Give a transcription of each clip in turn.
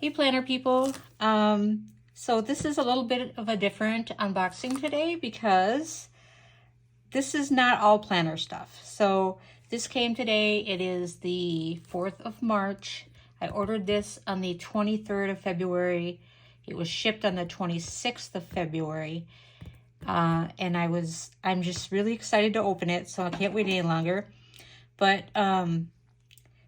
Hey planner people. So this is a little bit of a different unboxing today because this is not all planner stuff. So this came today. It is the 4th of March. I ordered this on the 23rd of February. It was shipped on the 26th of February. And I'm just really excited to open it, so I can't wait any longer. But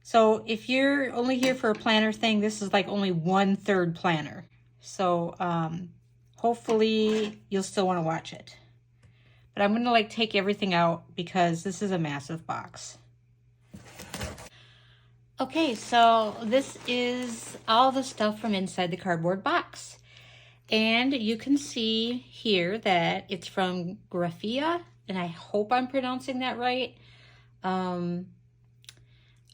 so if you're only here for a planner thing, this is like only 1/3 planner. So hopefully you'll still want to watch it. But I'm gonna like take everything out because this is a massive box. Okay, so this is all the stuff from inside the cardboard box. And you can see here that it's from Grafea, and I hope I'm pronouncing that right.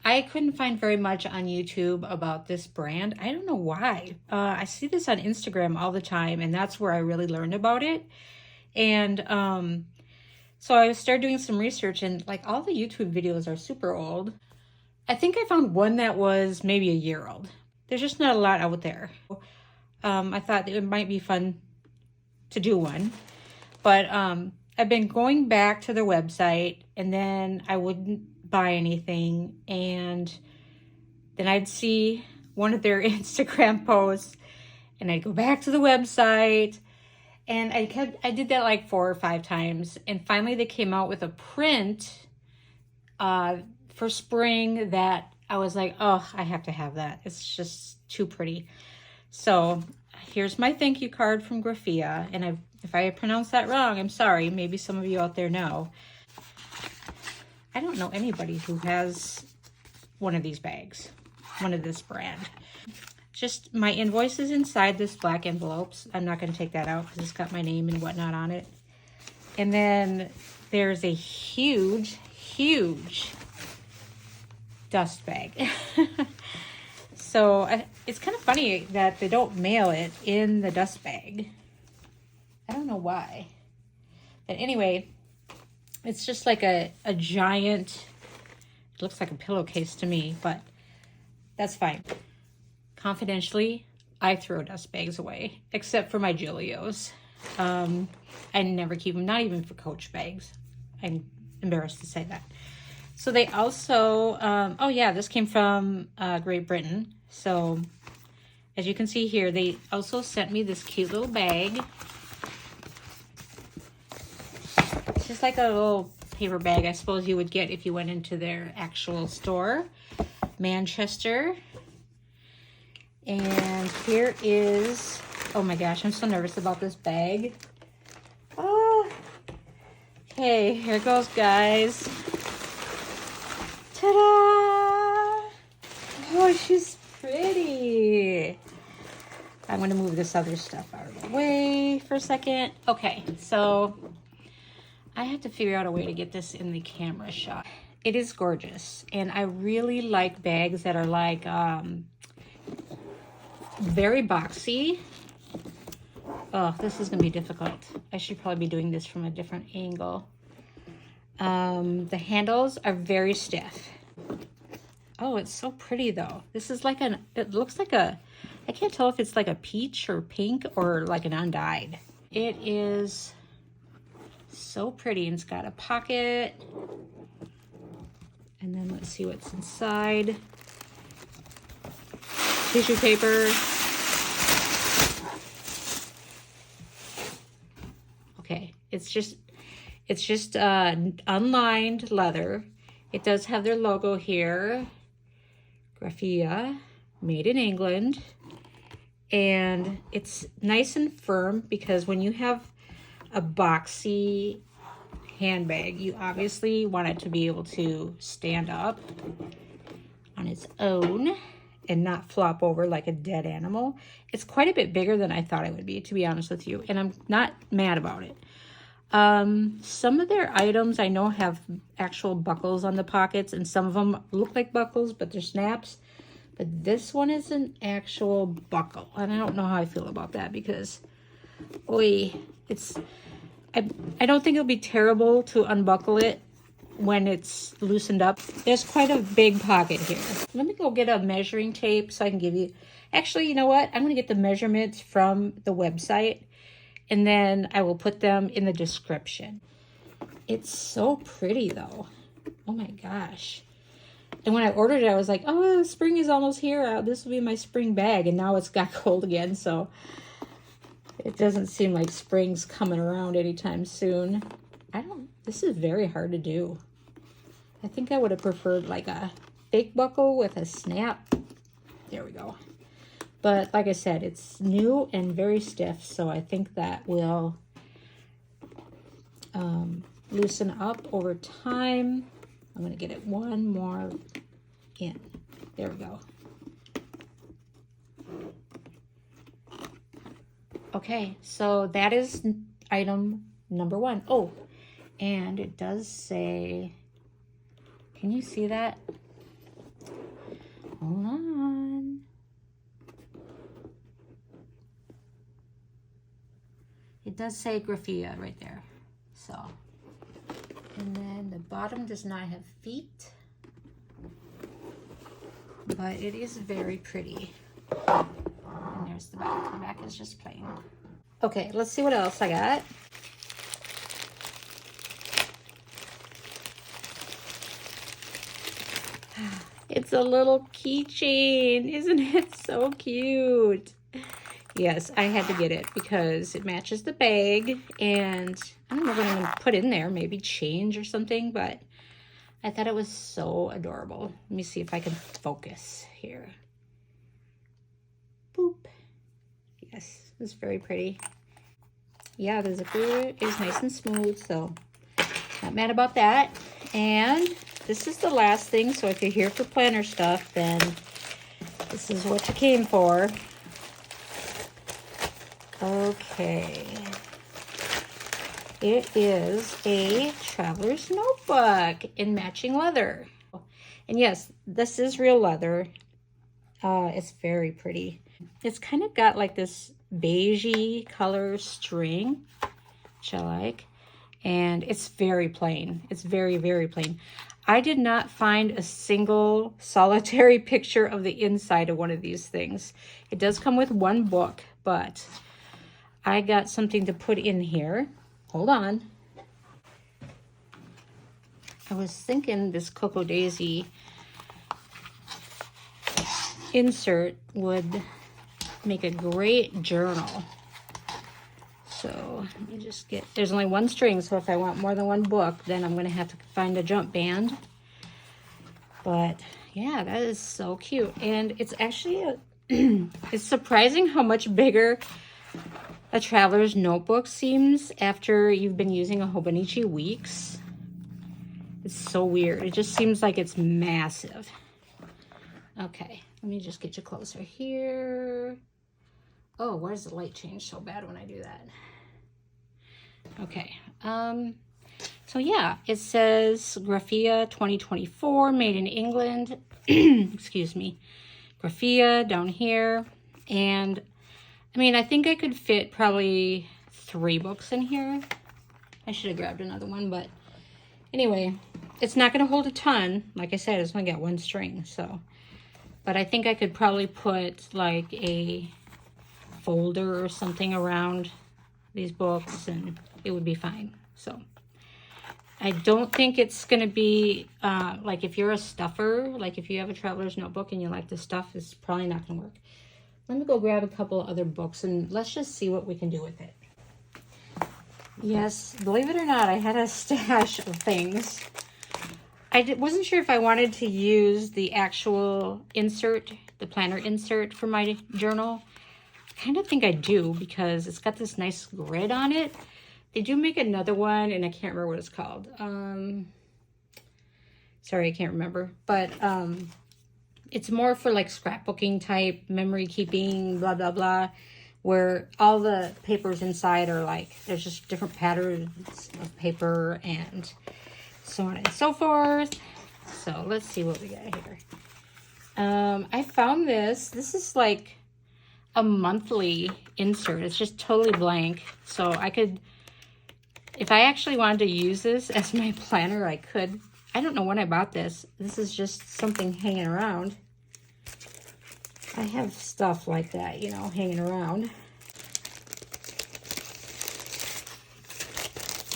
I couldn't find very much on YouTube about this brand. I don't know why. I see this on Instagram all the time, and that's where I really learned about it. And so I started doing some research, and like all the YouTube videos are super old. I think I found one that was maybe a year old. There's just not a lot out there. I thought it might be fun to do one. But I've been going back to their website, and then I wouldn't buy anything, and then I'd see one of their Instagram posts and I'd go back to the website, and I did that like 4 or 5 times, and finally they came out with a print for spring that I was like, oh, I have to have that. It's just too pretty. So here's my thank you card from Grafea, and if I pronounced that wrong, I'm sorry. Maybe some of you out there know. I don't know anybody who has one of these bags, one of this brand. Just my invoice is inside this black envelopes. I'm not going to take that out because it's got my name and whatnot on it. And then there's a huge, huge dust bag. So it's kind of funny that they don't mail it in the dust bag. I don't know why. But anyway, it's just like a giant, it looks like a pillowcase to me, but that's fine. Confidentially, I throw dust bags away, except for my Gillios. I never keep them, not even for Coach bags. I'm embarrassed to say that. So they also, oh yeah, this came from Great Britain. So as you can see here, they also sent me this cute little bag. It's just like a little paper bag I suppose you would get if you went into their actual store, Manchester. And here is, oh my gosh, I'm so nervous about this bag. Oh, okay, here goes, guys. Ta-da! Oh, she's pretty. I'm gonna move this other stuff out of the way for a second. Okay, so I have to figure out a way to get this in the camera shot. It is gorgeous, and I really like bags that are like very boxy. Oh, this is gonna be difficult. I should probably be doing this from a different angle. The handles are very stiff. Oh, it's so pretty though. This is like it looks like I can't tell if it's like a peach or pink or like an undyed. It is so pretty, and it's got a pocket. And then let's see what's inside. Tissue paper. Okay, it's just unlined leather. It does have their logo here. Grafea, made in England. And it's nice and firm because when you have a boxy handbag, you obviously want it to be able to stand up on its own and not flop over like a dead animal. It's quite a bit bigger than I thought it would be, to be honest with you, and I'm not mad about it. Some of their items I know have actual buckles on the pockets, and some of them look like buckles, but they're snaps. But this one is an actual buckle, and I don't know how I feel about that because, I don't think it'll be terrible to unbuckle it when it's loosened up. There's quite a big pocket here. Let me go get a measuring tape so I can give you, actually, you know what? I'm gonna get the measurements from the website and then I will put them in the description. It's so pretty though. Oh my gosh. And when I ordered it, I was like, oh, spring is almost here. This will be my spring bag. And now it's got cold again, so it doesn't seem like spring's coming around anytime soon. This is very hard to do. I think I would have preferred like a fake buckle with a snap. There we go. But like I said, it's new and very stiff, so I think that will loosen up over time. I'm gonna get it one more in. There we go. Okay, so that is item number 1. Oh, and it does say, can you see that? Hold on. It does say Grafea right there. So, and then the bottom does not have feet, but it is very pretty. And there's the back. The back is just plain. Okay, let's see what else I got. It's a little keychain. Isn't it so cute? Yes, I had to get it because it matches the bag, and I don't know what I'm going to put in there. Maybe change or something, but I thought it was so adorable. Let me see if I can focus here. Boop. Yes, it's very pretty. Yeah, the zipper is nice and smooth, so not mad about that. And this is the last thing, so if you're here for planner stuff, then this is what you came for. Okay. It is a traveler's notebook in matching leather. And yes, this is real leather. It's very pretty. It's kind of got like this beigey color string, which I like. And it's very plain. It's very, very plain. I did not find a single solitary picture of the inside of one of these things. It does come with one book, but I got something to put in here. Hold on. I was thinking this Cocoa Daisy insert would make a great journal. So let me just get, there's only one string, so if I want more than one book, then I'm going to have to find a jump band. But yeah, that is so cute. And it's actually, it's surprising how much bigger a traveler's notebook seems after you've been using a Hobonichi weeks. It's so weird. It just seems like it's massive. Okay, let me just get you closer here. Oh, why does the light change so bad when I do that? Okay, so yeah, it says Grafea 2024, made in England. Excuse me. Grafea down here. And I mean, I think I could fit probably 3 books in here. I should have grabbed another one, but anyway, it's not going to hold a ton. Like I said, it's only got one string, so. But I think I could probably put like a folder or something around these books and it would be fine. So I don't think it's going to be like if you're a stuffer, like if you have a traveler's notebook and you like the stuff, it's probably not going to work. Let me go grab a couple of other books and let's just see what we can do with it. Yes, believe it or not, I had a stash of things. I wasn't sure if I wanted to use the actual insert, the planner insert for my journal. I kind of think I do because it's got this nice grid on it. They do make another one and I can't remember what it's called. Sorry, I can't remember. But it's more for like scrapbooking type, memory keeping, blah, blah, blah. Where all the papers inside are like, there's just different patterns of paper and so on and so forth. So let's see what we got here. I found this. This is like a monthly insert. It's just totally blank. So I could If I actually wanted to use this as my planner, I could. I don't know when I bought this. This is just something hanging around. I have stuff like that, you know, hanging around.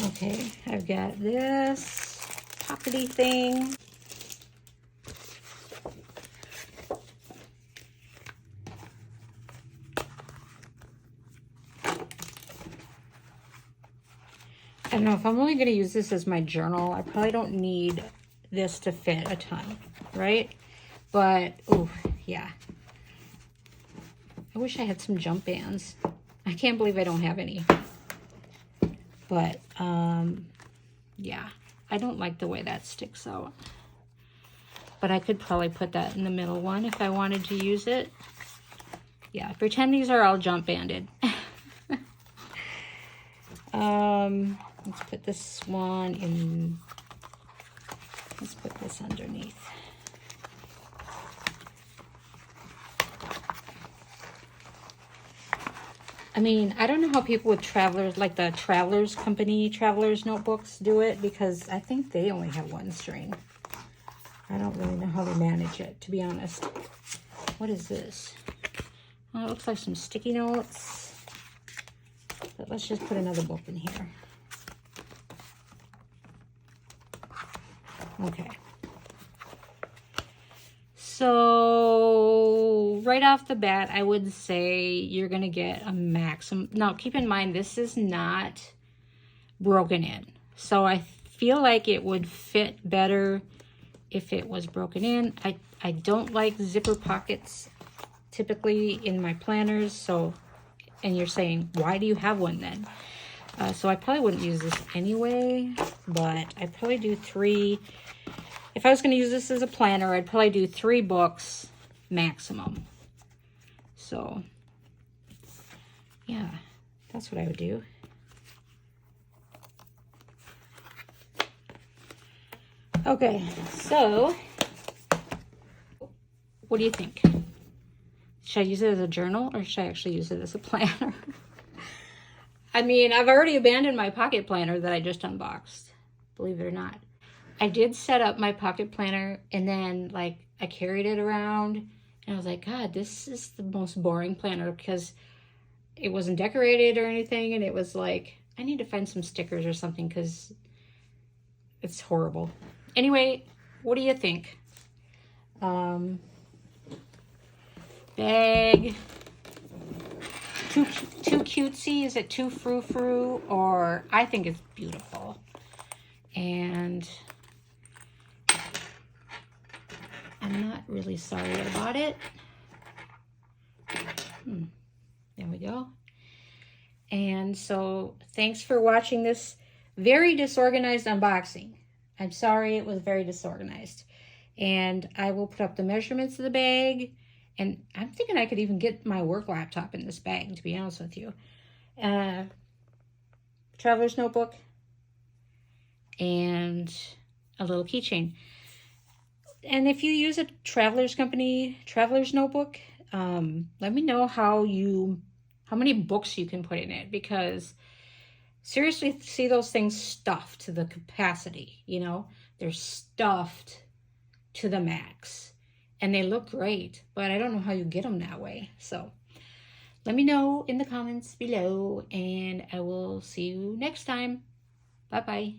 Okay, I've got this pockety thing. I don't know if I'm only going to use this as my journal. I probably don't need this to fit a ton, right? But, oh, yeah. I wish I had some jump bands. I can't believe I don't have any. But, yeah. I don't like the way that sticks out. But I could probably put that in the middle one if I wanted to use it. Yeah, pretend these are all jump banded. Let's put this one in, let's put this underneath. I mean, I don't know how people with Travelers, like the Travelers Company, Travelers notebooks do it, because I think they only have one string. I don't really know how they manage it, to be honest. What is this? Oh, it looks like some sticky notes. But let's just put another book in here. Okay. So right off the bat, I would say you're going to get a maximum. Now, keep in mind, this is not broken in. So I feel like it would fit better if it was broken in. I don't like zipper pockets typically in my planners. So, and you're saying, why do you have one then? So I probably wouldn't use this anyway, but I'd probably do 3. If I was going to use this as a planner, I'd probably do 3 books maximum. So, yeah, that's what I would do. Okay, so what do you think? Should I use it as a journal or should I actually use it as a planner? I mean, I've already abandoned my pocket planner that I just unboxed, believe it or not. I did set up my pocket planner and then like I carried it around and I was like, God, this is the most boring planner because it wasn't decorated or anything. And it was like, I need to find some stickers or something because it's horrible. Anyway, what do you think? Bag. Too cutesy? Is it too frou-frou? Or I think it's beautiful. And I'm not really sorry about it. There we go. And so thanks for watching this very disorganized unboxing. I'm sorry it was very disorganized. And I will put up the measurements of the bag. And I'm thinking I could even get my work laptop in this bag, to be honest with you. Traveler's notebook. And a little keychain. And if you use a Traveler's Company Traveler's notebook, let me know how many books you can put in it, because seriously, see those things stuffed to the capacity, you know? They're stuffed to the max. And they look great, but I don't know how you get them that way. So let me know in the comments below, and I will see you next time. Bye-bye.